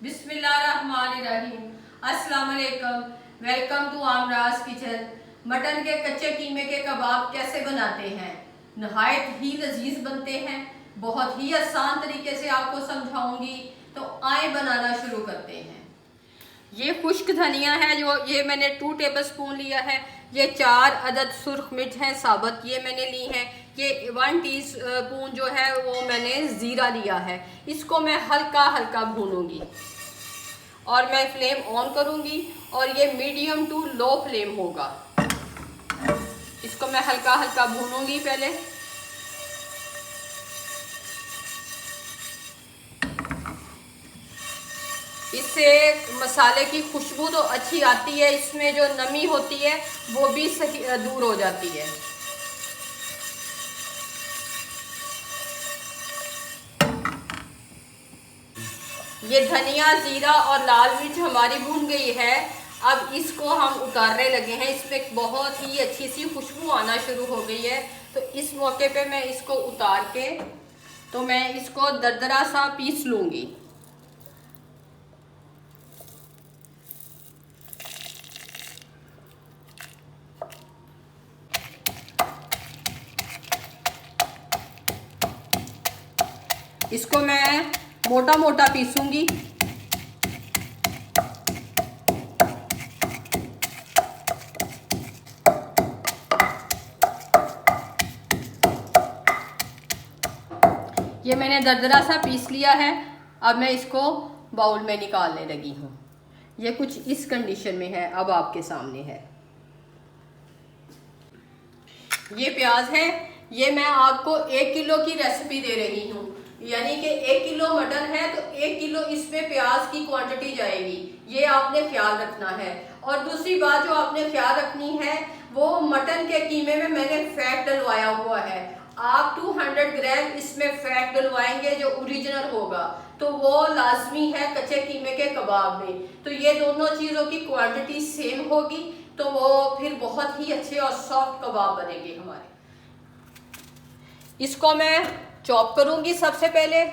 बिस्मिल्लाहिर्रहमानिर्रहीम। अस्सलाम वालेकुम। Welcome to Aamraj kitchen. Mutton के कच्चे कीमे के कबाब कैसे बनाते हैं? नहायत ही लजीज बनते हैं। बहुत ही आसान तरीके से आपको समझाऊंगी, तो आए बनाना शुरू करते हैं। ये खुश्क धनिया है, जो ये मैंने 2 टेबलस्पून लिया है। ये 4 अदद सुर्ख मिर्च हैं साबुत, ये मैंने ली है। ये 1 टीस्पून जो है वो मैंने ज़ीरा लिया है। इसको मैं हल्का हल्का भूनूंगी और मैं फ्लेम ऑन करूंगी और ये मीडियम टू लो फ्लेम होगा। इसको मैं हल्का हल्का भूनूंगी पहले। इससे मसाले की खुशबू तो अच्छी आती है, इसमें जो नमी होती है वो भी दूर हो जाती है। ये धनिया, जीरा और लाल मिर्च हमारी भून गई है। अब इसको हम उतारने लगे हैं। इसमें बहुत ही अच्छी सी खुशबू आना शुरू हो गई है। तो इस मौके पे मैं इसको उतार के तो मैं इसको दरदरा सा पीस लूँगी। इसको मैं मोटा मोटा पीसूंगी। ये मैंने दरदरा सा पीस लिया है। अब मैं इसको बाउल में निकालने लगी हूँ। ये कुछ इस कंडीशन में है, अब आपके सामने है। ये प्याज है, ये मैं आपको 1 किलो की रेसिपी दे रही हूँ, यानी कि 1 किलो मटन है तो 1 किलो इसमें प्याज की क्वांटिटी जाएगी। ये आपने ख्याल रखना है। और दूसरी बात जो आपने ख्याल रखनी है, वो मटन के कीमे में मैंने फैट डलवाया हुआ है। आप 200 ग्राम इसमें फैट डलवाएंगे जो ओरिजिनल होगा, तो वो लाजमी है कच्चे कीमे के कबाब में। तो ये दोनों चीज़ों की क्वांटिटी सेम होगी, तो वो फिर बहुत ही अच्छे और सॉफ्ट कबाब बनेंगे हमारे। इसको मैं चॉप करूंगी सबसे पहले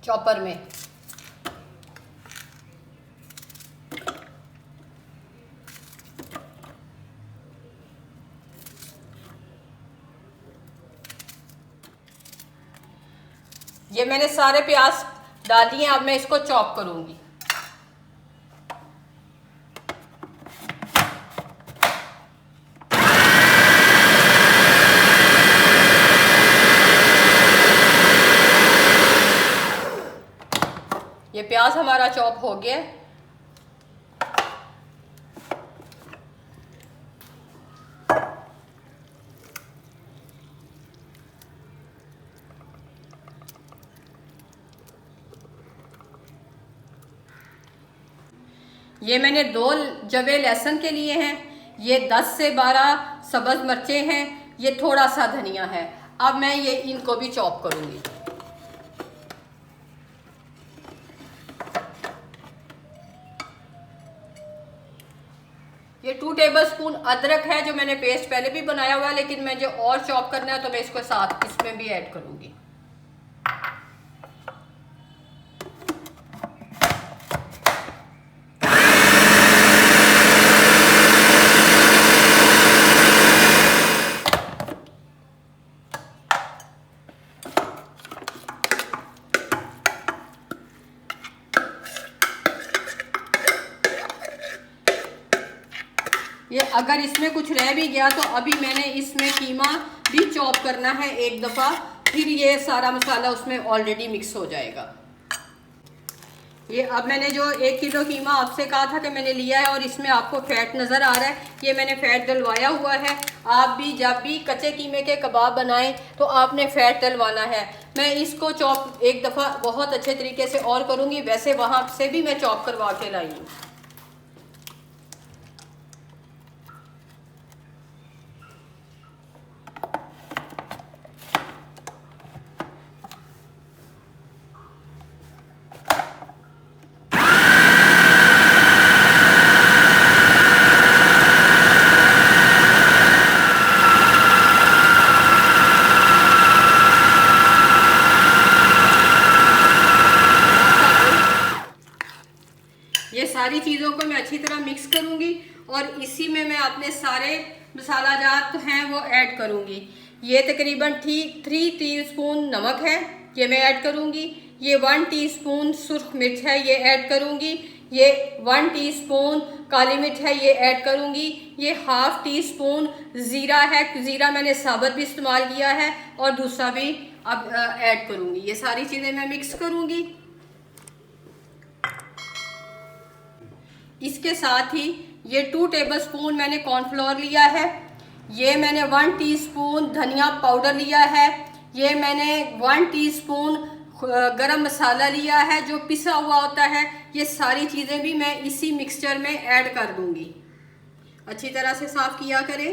चॉपर में। ये मैंने सारे प्याज डाल दिए, अब मैं इसको चॉप करूंगी। ये प्याज हमारा चॉप हो गया। ये मैंने 2 जवे लहसुन के लिए हैं। ये 10 से 12 सब्ज मिर्चें हैं। ये थोड़ा सा धनिया है। अब मैं ये इनको भी चॉप करूंगी। ये 2 टेबलस्पून अदरक है, जो मैंने पेस्ट पहले भी बनाया हुआ है, लेकिन मुझे और चॉप करना है तो मैं इसको साथ इसमें भी ऐड करूंगी। ये अगर इसमें कुछ रह भी गया तो अभी मैंने इसमें कीमा भी चॉप करना है एक दफ़ा, फिर ये सारा मसाला उसमें ऑलरेडी मिक्स हो जाएगा। ये अब मैंने जो 1 किलो कीमा आपसे कहा था कि मैंने लिया है, और इसमें आपको फैट नज़र आ रहा है, ये मैंने फ़ैट डलवाया हुआ है। आप भी जब भी कच्चे कीमे के कबाब बनाएं तो आपने फ़ैट डलवाना है। मैं इसको चॉप एक दफ़ा बहुत अच्छे तरीके से और करूँगी, वैसे वहाँ से भी मैं चॉप करवा के लाई हूँ। सारी चीज़ों को मैं अच्छी तरह मिक्स करूँगी और इसी में मैं अपने सारे मसाला जात हैं वो ऐड करूँगी। ये तकरीबन 3 टीस्पून नमक है, ये मैं ऐड करूँगी। ये 1 टीस्पून सुर्ख मिर्च है, ये ऐड करूँगी। ये 1 टीस्पून काली मिर्च है, ये ऐड करूँगी। ये हाफ टी स्पून ज़ीरा है, ज़ीरा मैंने साबुत भी इस्तेमाल किया है और दूसरा भी अब ऐड करूँगी। ये सारी चीज़ें मैं मिक्स करूँगी। इसके साथ ही ये 2 टेबलस्पून मैंने कॉर्नफ्लोर लिया है। ये मैंने 1 टीस्पून धनिया पाउडर लिया है। ये मैंने 1 टीस्पून गरम मसाला लिया है जो पिसा हुआ होता है। ये सारी चीज़ें भी मैं इसी मिक्सचर में ऐड कर दूंगी। अच्छी तरह से साफ किया करें।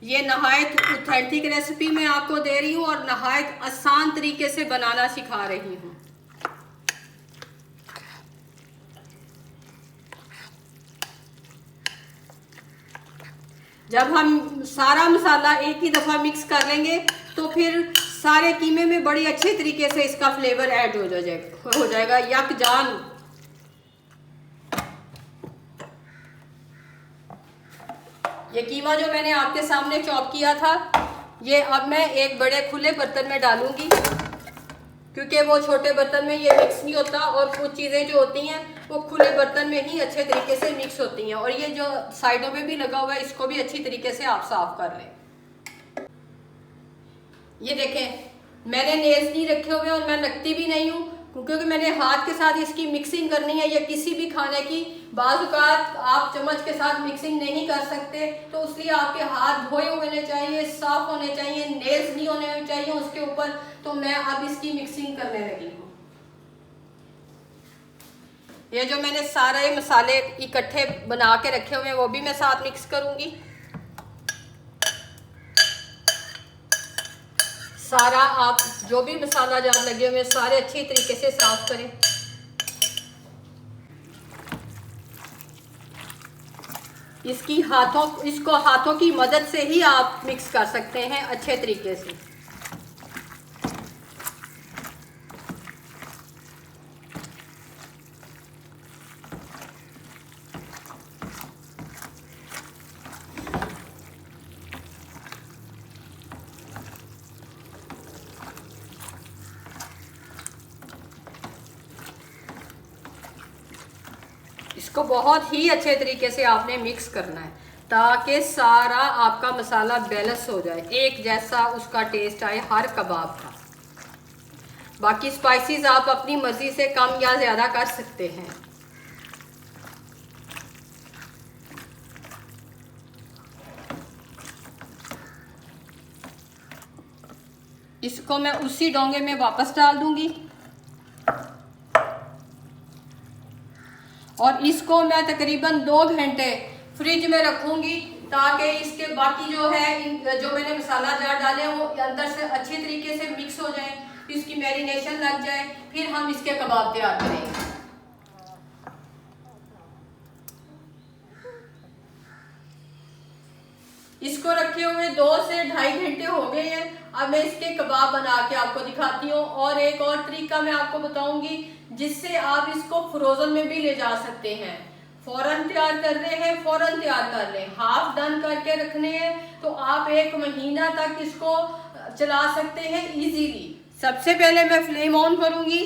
ये नहायत ऑथेंटिक रेसिपी मैं आपको दे रही हूँ और नहायत आसान तरीके से बनाना सिखा रही हूँ। जब हम सारा मसाला एक ही दफ़ा मिक्स कर लेंगे तो फिर सारे कीमे में बड़ी अच्छे तरीके से इसका फ्लेवर ऐड हो जाएगा यकजान। ये कीमा जो मैंने आपके सामने चॉप किया था, ये अब मैं एक बड़े खुले बर्तन में डालूंगी क्योंकि वो छोटे बर्तन में ये मिक्स नहीं होता और कुछ चीज़ें जो होती हैं वो खुले बर्तन में ही अच्छे तरीके से मिक्स होती हैं। और ये जो साइडों में भी लगा हुआ है इसको भी अच्छी तरीके से आप साफ कर लें। ये देखें मैंने नेल्स नहीं रखे हुए और मैं रखती भी नहीं हूँ क्योंकि मैंने हाथ के साथ इसकी मिक्सिंग करनी है। या किसी भी खाने की बाज़ औक़ात आप चम्मच के साथ मिक्सिंग नहीं कर सकते, तो इसलिए आपके हाथ धोए होने चाहिए, साफ होने चाहिए, नेल्स नहीं होने चाहिए उसके ऊपर। तो मैं अब इसकी मिक्सिंग करने लगी हूँ। ये जो मैंने सारे मसाले इकट्ठे बना के रखे हुए हैं वो भी मैं साथ मिक्स करूँगी। सारा आप जो भी मसाला जात लगे हुए सारे अच्छी तरीके से साफ करें। इसको हाथों की मदद से ही आप मिक्स कर सकते हैं अच्छे तरीके से। इसको बहुत ही अच्छे तरीके से आपने मिक्स करना है ताकि सारा आपका मसाला बैलेंस हो जाए, एक जैसा उसका टेस्ट आए हर कबाब का। बाकी स्पाइसेस आप अपनी मर्जी से कम या ज़्यादा कर सकते हैं। इसको मैं उसी डोंगे में वापस डाल दूंगी और इसको मैं तकरीबन 2 घंटे फ्रिज में रखूंगी ताकि इसके बाकी जो है जो मैंने मसाला जार डाले वो अंदर से अच्छे तरीके से मिक्स हो जाए, इसकी मैरिनेशन लग जाए, फिर हम इसके कबाब तैयार करेंगे। इसको रखे हुए 2 से 2.5 घंटे हो गए हैं। अब मैं इसके कबाब बना के आपको दिखाती हूँ और एक और तरीका मैं आपको बताऊंगी जिससे आप इसको फ्रोजन में भी ले जा सकते हैं। फौरन तैयार कर रहे हैं, फौरन तैयार कर लें। हाफ डन करके रखने हैं तो आप 1 महीना तक इसको चला सकते हैं इजीली। सबसे पहले मैं फ्लेम ऑन करूंगी,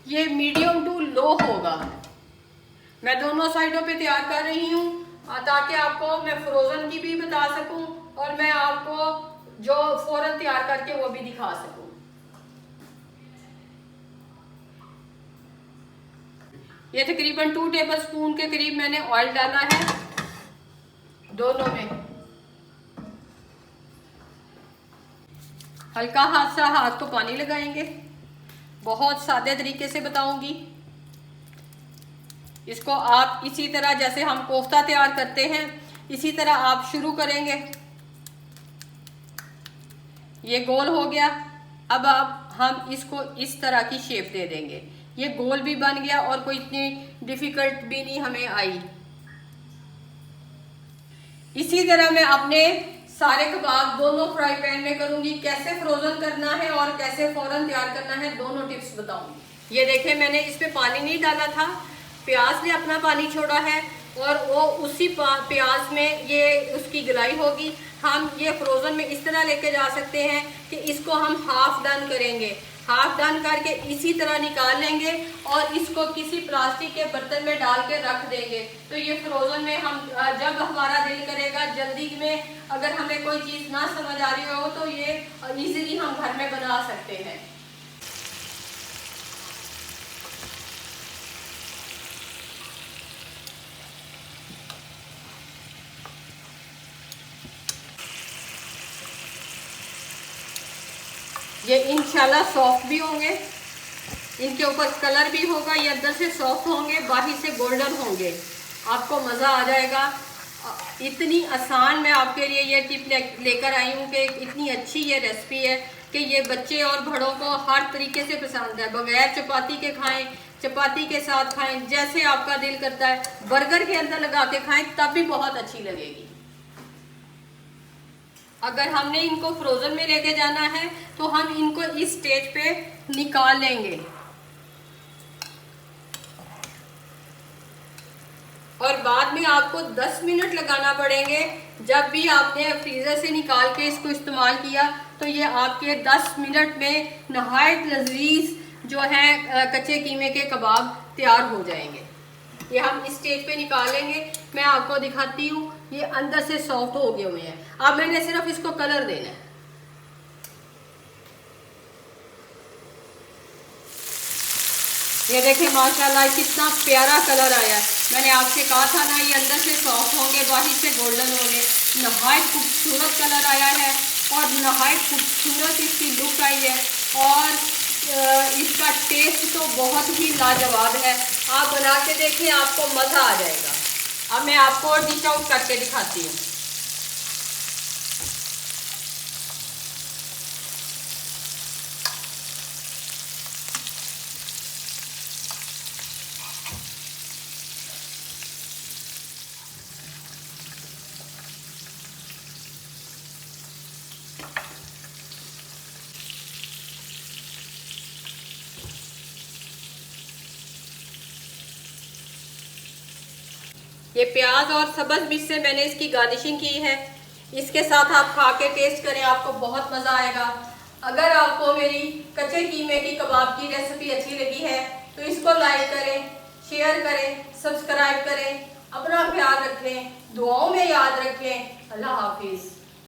ये मीडियम टू लो होगा। मैं दोनों साइडों पे तैयार कर रही हूँ ताकि आपको मैं फ्रोजन की भी बता सकूं और मैं आपको जो फौरन तैयार करके वो भी दिखा सकूं। ये तकरीबन 2 टेबलस्पून के करीब मैंने ऑयल डाला है दोनों में। हल्का हाथ सा हाथ को पानी लगाएंगे। बहुत सादे तरीके से बताऊंगी। इसको आप इसी तरह जैसे हम कोफ्ता तैयार करते हैं इसी तरह आप शुरू करेंगे। ये गोल हो गया। अब हम इसको इस तरह की शेप दे देंगे। ये गोल भी बन गया और कोई इतनी डिफिकल्ट भी नहीं हमें आई। इसी तरह मैं अपने सारे कबाब दोनों फ्राई पैन में करूंगी। कैसे फ्रोजन करना है और कैसे फौरन तैयार करना है दोनों टिप्स बताऊंगी। ये देखें मैंने इसमें पानी नहीं डाला था प्याज ने अपना पानी छोड़ा है और वो उसी प्याज में ये उसकी गलाई होगी। हम ये फ्रोज़न में इस तरह लेके जा सकते हैं कि इसको हम हाफ डन करेंगे, हाफ डन करके इसी तरह निकाल लेंगे और इसको किसी प्लास्टिक के बर्तन में डाल के रख देंगे। तो ये फ्रोज़न में हम जब हमारा दिल करेगा जल्दी में, अगर हमें कोई चीज़ ना समझ आ रही हो तो ये इजीली हम घर में बना सकते हैं। ये इंशाल्लाह सॉफ्ट भी होंगे, इनके ऊपर कलर भी होगा, ये अंदर से सॉफ्ट होंगे, बाहर से गोल्डन होंगे। आपको मज़ा आ जाएगा। इतनी आसान मैं आपके लिए ये टिप लेकर आई हूँ कि इतनी अच्छी ये रेसिपी है कि ये बच्चे और बड़ों को हर तरीके से पसंद है। बगैर चपाती के खाएं, चपाती के साथ खाएं, जैसे आपका दिल करता है। बर्गर के अंदर लगा के खाएं तब भी बहुत अच्छी लगेगी। अगर हमने इनको फ्रोज़न में लेके जाना है तो हम इनको इस स्टेज पे निकाल लेंगे और बाद में आपको 10 मिनट लगाना पड़ेंगे। जब भी आपने फ्रीज़र से निकाल के इसको इस्तेमाल किया तो ये आपके 10 मिनट में नहायत लजीज जो है कच्चे कीमे के कबाब तैयार हो जाएंगे। ये हम इस स्टेज पे निकालेंगे, मैं आपको दिखाती हूँ। ये अंदर से सॉफ्ट हो गए हुए हैं। अब मैंने सिर्फ इसको कलर देना है। ये देखें माशाल्लाह कितना प्यारा कलर आया। मैंने आपसे कहा था ना ये अंदर से सॉफ्ट होंगे, बाहर से गोल्डन होंगे। नहायत खूबसूरत कलर आया है और नहायत खूबसूरत इसकी लुक आई है और इसका टेस्ट तो बहुत ही लाजवाब है। आप बना के देखें, आपको मज़ा आ जाएगा। अब मैं आपको डिश आउट करके दिखाती हूँ। ये प्याज और सब्ज़ मिर्च से मैंने इसकी गार्निशिंग की है। इसके साथ आप खा के टेस्ट करें, आपको बहुत मज़ा आएगा। अगर आपको मेरी कच्चे कीमे की कबाब की रेसिपी अच्छी लगी है तो इसको लाइक करें, शेयर करें, सब्सक्राइब करें। अपना ख्याल रखें, दुआओं में याद रखें। अल्लाह हाफिज़।